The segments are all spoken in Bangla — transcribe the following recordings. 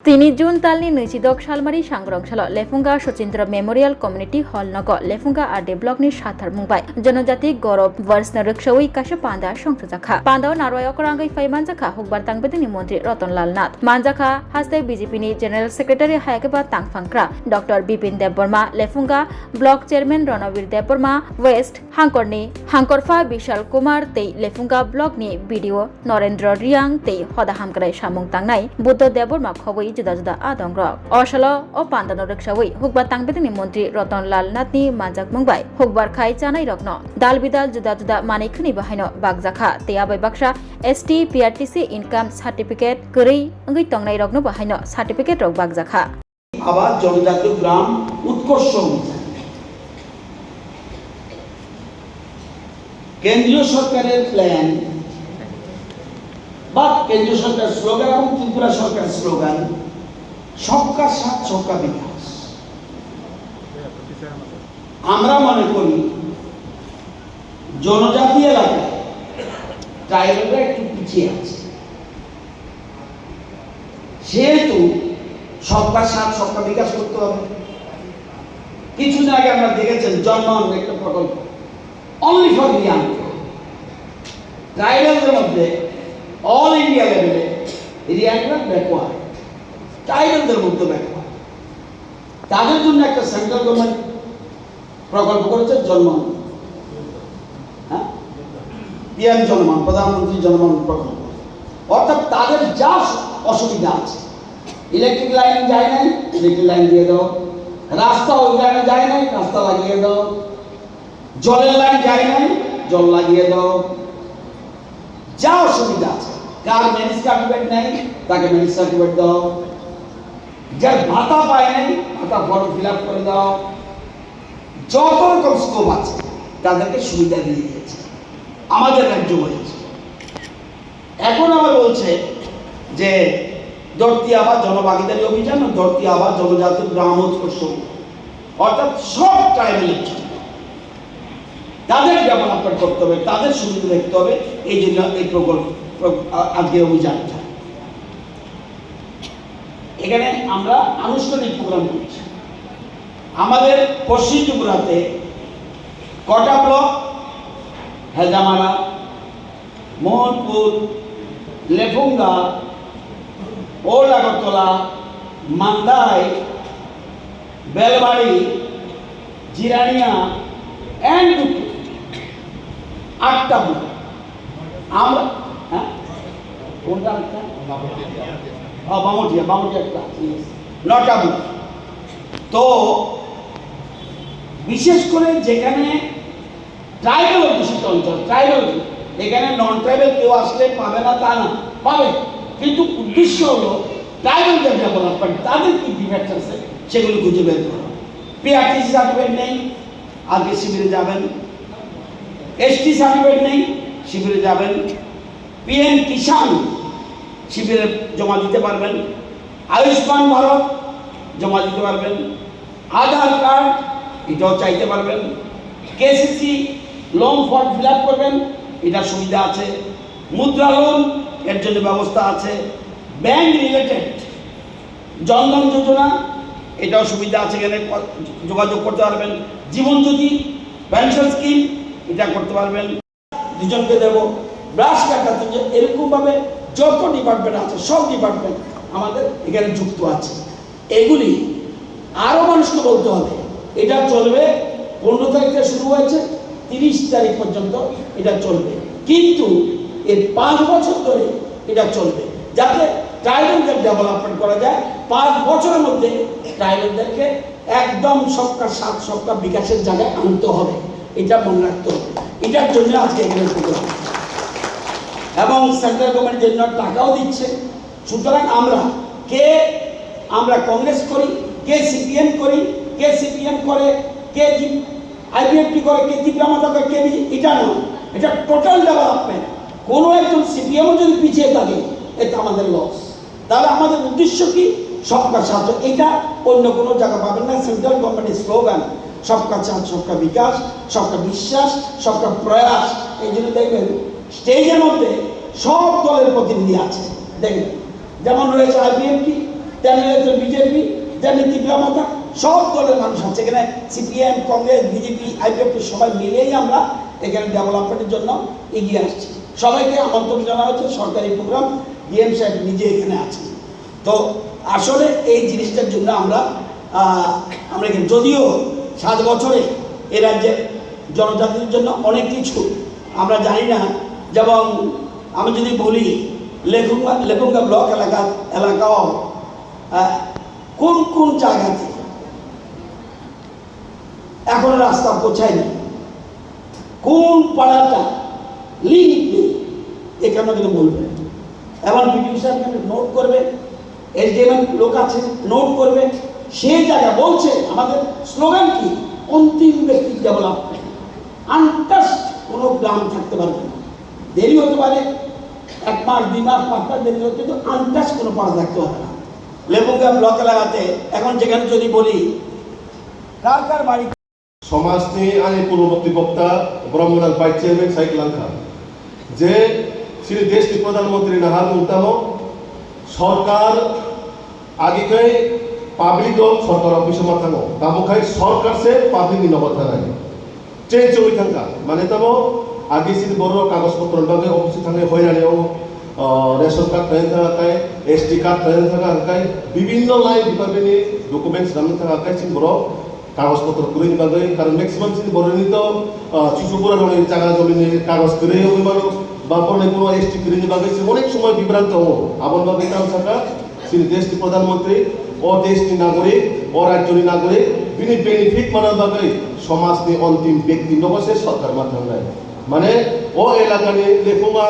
3 जून तालनी नैचिदक सालमारी सांग्रांशाल Lefunga Sachindra memorial community hall नग लेफुंगा आरडे ब्लकनि साथार मुंबाय जनजाति गौरव वर्ष नरक्षवी काशे पांदा संसजाखा पांदाव नारवायक रांगै फाय मानजाखा हुकबार तांगबेदनि मंत्री रतनलाल नाथ मानजाखा हास्ते बीजेपी जनरल सेक्रेटारि हायकेबा तांगफांक्रा doctor Bipin Debbarma Lefunga block chairman Ranvir Debbarma west हांकरनि हांकरफा विशाल कुमार तै लेफुंगा ब्लकनि बीडीओ नरेंद्र रियांग तै हदा हामग्राय सामुं तांगनाय बुद्ध देबबर्मा खबै जुदा जुदा आदं रक अशलो ओ पांदानो रक्षावै हुकबार तांगबेदनि मंत्री रतनलाल नाथनि मानजाक मुंबाय हुकबार खाय जानाय रकनो दाल बिदाल जुदा जुदा मानिखनि बाहायनो बागजाखा ते आबै Baksa ST PRTC income certificate गरै अंगै तंगनाय रकनो बाहायनो सार्टिफिकेट रक बागजाखा আবার জনজাতীয় গ্রাম উৎকর্ষ কেন্দ্রীয় সরকারের প্ল্যান বা কেন্দ্রীয় সরকারের স্লোগান এবং ত্রিপুরা সরকারের স্লোগান সবকা সাথ সবকা বিকাশ। আমরা মনে করি জনজাতি এলাকায় ট্রাইবালরা একটু পিছিয়ে আছে, সেহেতু সবকা সাথ সবকা বিকাশ করতে হবে। কিছুদিন আগে আমরা দেখেছেন জন্মন একটা প্রকল্প অনলি ফর ইয়াং ট্রাইবালদের মধ্যে অল ইন্ডিয়া লেভেলে রিয়াংরা ব্যাকওয়ার্ড, ট্রাইবালদের মধ্যে ব্যাকওয়ার্ড। তাদের জন্য একটা সেন্ট্রাল গভর্নমেন্ট প্রকল্প করেছে জন্মন, হ্যাঁ, পিএম জন্মন, প্রধানমন্ত্রী জন্মন প্রকল্প। অর্থাৎ তাদের যা অসুবিধা আছে, ইলেকট্রিক লাইন যায় নাই, ইলেকট্রিক লাইন দিয়ে দাও, রাস্তা ওই লাইনে যায় নাই, রাস্তা লাগিয়ে দাও, জলের লাইন যায় নাই, জল লাগিয়ে দাও। যা অসুবিধা আছে, কার ম্যারেজ সার্টিফিকেট নেই তাকে ম্যারেজ সার্টিফিকেট দাও, যার ভাতা পায় নাই ভাতা ফর্ম ফিল আপ করে দাও। যত রকম স্কোপ আছে তাদেরকে সুবিধা দিয়ে দিয়েছে, আমাদের রাজ্য হয়েছে। এখন আবার বলছে যে ধরতি আবাস জনভাগিদারি অভিযান, ধরতি আবাস জনজাতি গ্রাম উৎকর্ষ, অর্থাৎ সব ট্রাইবেলের জন্য তাদের ডেভেলপমেন্ট করতে হবে, তাদের সুবিধা দেখতে হবে। এই জন্য এই প্রকল্প আজকে অভিযানটা এখানে আমরা আনুষ্ঠানিক প্রোগ্রাম করছি। আমাদের পশ্চিম ত্রিপুরাতে কটা block, Hezamara, Mohanpur, Lefunga, old Agartala, Mandai, Belbari, Jirania and 8টা ব্লক। আমরা কোনটা একটা বামুটিয়া 9টা ব্লক। তো বিশেষ করে যেখানে ট্রাইবাল অধ্যুষিত অঞ্চল, ট্রাইবাল, এখানে নন ট্রাইবাল কেউ আসলে পাবে না তা না, পাবে, কিন্তু উদ্দেশ্য হলো ট্রাইবালদের ডেভেলপমেন্ট, তাদের কি ডিফেক্ট আছে সেগুলো খুঁজে বের করা। পিআরটিসি সার্টিফিকেট নেই, আগে শিবিরে যাবেন। এসটি সার্টিফিকেট নেই, শিবিরে যাবেন। পিএম কিষাণ শিবিরে জমা দিতে পারবেন। আয়ুষ্মান ভারত জমা দিতে পারবেন। আধার কার্ড এটাও চাইতে পারবেন। KCC loan form fill up করবেন, এটা সুবিধা আছে। মুদ্রা লোন এর জন্য ব্যবস্থা আছে। ব্যাংক রিলেটেড জনধন যোজনা এটাও সুবিধা আছে, এখানে যোগাযোগ করতে পারবেন। জীবন জ্যোতি পেনশন স্কিম এটা করতে পারবেন। দুজনকে দেব ব্রাশ কাটাতে, এরকমভাবে যত ডিপার্টমেন্ট আছে সব ডিপার্টমেন্ট আমাদের এখানে যুক্ত আছে। এগুলি আরও মানুষকে বলতে হবে, এটা চলবে। 15 তারিখ থেকে শুরু হয়েছে, 30 তারিখ পর্যন্ত এটা চলবে, কিন্তু এর 5 বছর ধরে এটা চলবে, যাতে ট্রাইবালদের ডেভেলপমেন্ট করা যায়। 5 বছরের মধ্যে ট্রাইবালদেরকে একদম সবকা সাথ সবকা বিকাশের জায়গায় আনতে হবে, এটা মনে রাখতে হবে। এটার জন্য আজকে এখানে প্রোগ্রাম, এবং সেন্ট্রাল গভর্নমেন্ট জন্য টাকাও দিচ্ছে। সুতরাং আমরা কংগ্রেস করি, কে সিপিএম করি, কে সিপিএম করে, কে আইপিএফটি করে, কে দিব্যামাতা করে, কে এটা নয়, এটা টোটাল ডেভেলপমেন্ট। কোনো একজন সিপিএমও যদি পিছিয়ে থাকে এটা আমাদের লস। তাহলে আমাদের উদ্দেশ্য কি? সবকা সাথ। এটা অন্য কোনো জায়গা পাবেন না। সেন্ট্রাল গভর্নমেন্টের স্লোগান সবকা সাথ সবকা বিকাশ, সবকা বিশ্বাস, সবকা প্রয়াস। এই জন্য দেখবেন স্টেজের মধ্যে সব দলের প্রতিনিধি আছে, দেখবেন যেমন রয়েছে আইপিএফটি, তেমনি একজন বিজেপি, যেমনি তীব্রমতা, সব দলের মানুষ আছে এখানে, সিপিএম, কংগ্রেস, বিজেপি, আইপিএফটি সবাই মিলেই আমরা এখানে ডেভেলপমেন্টের জন্য এগিয়ে আসছি। সবাইকে আমন্ত্রণ জানা হচ্ছে, সরকারি প্রোগ্রাম, ডিএম সাহেব নিজে এখানে আছেন। তো আসলে এই জিনিসটার জন্য আমরা এখানে, যদিও 7 বছরে এ রাজ্যের জনজাতির জন্য অনেক কিছু আমরা জানি না, যেমন আমি যদি বলি লেফুঙ্গা ব্লক এলাকাও কোন কোন জায়গাতে এখন রাস্তা পৌঁছায়নি, কোন পাড়াটা লিঙ্ক নেই, এখানে কিন্তু বলবে। এমন বিডিও সাহেব নোট করবে, এসডিএম লোক আছে নোট করবে, সেই জায়গা বলছে আমাদের স্লোগান কি, অন্তিম ব্যক্তির ডেভেলপমেন্ট। আনটাস্ট কোনো গ্রাম থাকতে পারবে না, দেরি হতে পারে 1 মাস 2 মাস 5 মাস দেরি হতে, কিন্তু আনটাস্ট কোনো পাড়া থাকতে পারে না। লেবুঙ্গা ব্লক এলাকাতে এখন যেখানে যদি বলি কার কার বাড়ি, সমাজনি আইনি পূর্ববর্তী বক্তা ব্রহ্মনাথ ভাইস চেয়ারম্যান সাইক লাঙ্কা যে শ্রী দেশটি প্রধানমন্ত্রী নাহার উত্তম সরকার আগেকে পাবলিক সরকার অফিস মাথানো তামুখাই সরকার সে পাবলিক নগর থানায় চেঞ্জ হয়ে থাকা মানে তব আগে শ্রী বড় কাগজপত্র বাকে অফিসে থাকা হয়রানিও রেশন কার্ড থাকেন থাকায় এসটি কার্ড থাকেন থাকায় বিভিন্ন লাইন ডিপার্টমেন্টনি ডকুমেন্টস নামে থাকায় শ্রী বড় কাগজপত্র করে নিবাগে, কারণ ম্যাক্সিমাম শ্রী বড়নি তো চুচুপুরা রঙের জায়গা জমিনে কাগজ করে হইবানো বা কোনো এসটি করে নিবাগে অনেক সময় বিভ্রান্ত হো আমন বাগে কাম থাকা শ্রী দেশটি প্রধানমন্ত্রী ও দেশটি নাগরিক ও রাজ্যনি নাগরিক বিনি বেনিফিট মানার বাগে সমাজনি অন্তিম ব্যক্তি নবসে সরকার মাধ্যম নাই মানে ও এলাকানি লেফুঙ্গা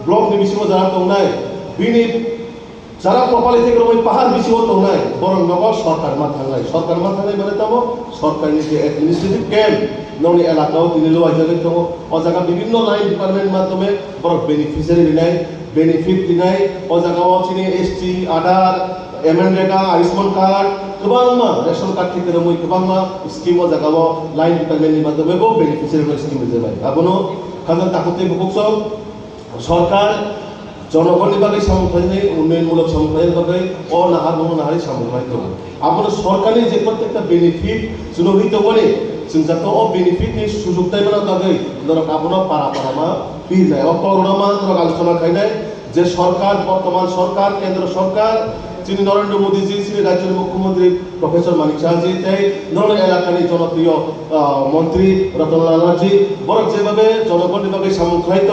ব্লক নি বিসিমো যারা তো নাই বিনি যারা কপালে থেকে ওই পাহাড় বেশি হতো নাই বরং নগর সরকার মাথা নাই, সরকার মাথা নাই মানে তব সরকারি যে অ্যাডমিনিস্ট্রেটিভ ক্যাম্প ননি এলাকাও তিনি লো আইজাগে তো ও জায়গা বিভিন্ন লাইন ডিপার্টমেন্ট মাধ্যমে বড় বেনিফিশিয়ারি দিনাই বেনিফিট দিনাই ও জায়গাও চিনি এসটি আধার এমএনরেগা আয়ুষ্মান কার্ড गोबां मा रेशन कार्ड থেকে রমই गोबां मा স্কিম ও জায়গাও লাইন ডিপার্টমেন্টनि মাধ্যমে বো বেনিফিশিয়ারি স্কিম দিবাই আবনো খান তাকতে বুকসব সরকার জনগণের বাকে সামগ্রী উন্নয়নমূলক সামগ্রীর বাকে ও নাহার নাহারি সামগ্রী দো আপনার সরকারি যে প্রত্যেকটা বেনিফিট জনহিত করে যাতে ও বেনিফিট নি সুযোগ দেয় মানে বাকে ধরক আপনার পাড়া মা ফির নাই ও করোনা মা ধরক আলোচনা খাই নাই যে সরকার বর্তমান সরকার কেন্দ্র সরকার যিনি নরেন্দ্র মোদীজি শ্রী রাজ্যের মুখ্যমন্ত্রী প্রফেসর মানিক শাহজি তাই ধরনের এলাকার জনপ্রিয় মন্ত্রী রতনলাল নাথজি বরং যেভাবে জনগণের বাকে সামগ্রিক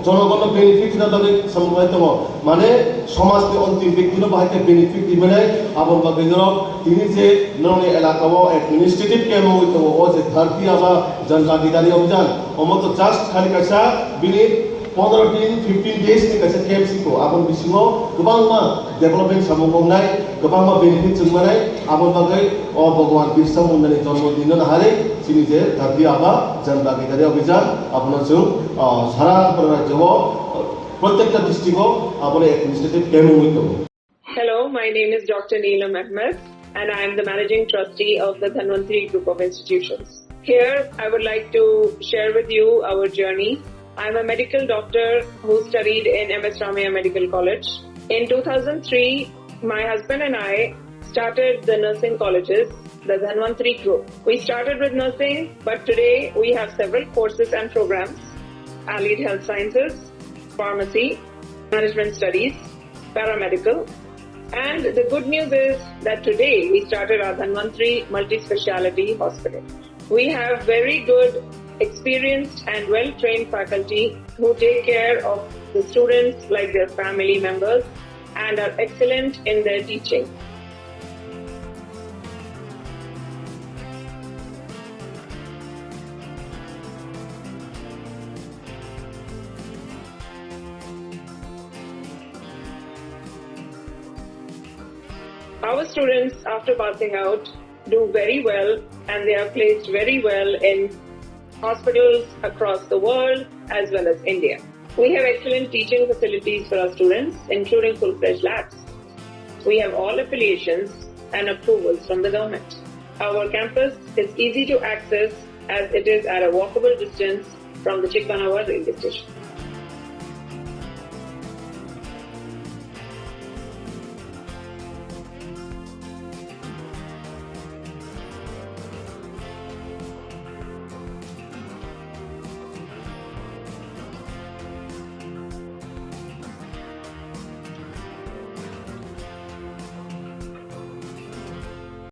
জনগণ বেনিফিট বাকে সামগ্রিক মানে সমাজকে অন্তিম ব্যক্তির বাহাইতে বেনিফিট দিবে নাই আবার বাকে তিনি যে ধরনের এলাকাও অ্যাডমিনিস্ট্রেটিভ ক্যাম্প হইত ও যে ধরতি আবা জনভাগিদারি অভিযান অমত জাস্ট খালি কাছা বিনি 15 दिन 15 days ni kasi KMC ko abon bisimo gobang ma development samungkongnai gobang ma benefit jungmanai abon bagai o bhagwan birsa mundani জন্মদিন na hare sini je dharti aba janbagidari অভিযান আপনার জন্য সারা রাজ্য প্রত্যেকটা ডিস্ট্রিক্ট আপনি অ্যাডমিনিস্ট্রেটিভ ক্যাম্প হইত। Hello, my name is Dr. Neelam Ahmed and I am the managing trustee of the Dhanvantri Group of Institutions. Here I would like to share with you our journey. I'm a medical doctor who studied in MS Ramaiah Medical College. In 2003, my husband and I started the nursing colleges, the Dhanvantri Group. We started with nursing, but today we have several courses and programs: allied health sciences, pharmacy, management studies, paramedical. And the good news is that today we started our Dhanvantri Multi-Speciality Hospital. We have very good, experienced and well-trained faculty who take care of the students like their family members and are excellent in their teaching. Our students, after passing out, do very well and they are placed very well in hospitals across the world as well as India. We have excellent teaching facilities for our students, including full-fledged labs. We have all affiliations and approvals from the government. Our campus is easy to access as it is at a walkable distance from the Chikpanawar railway station.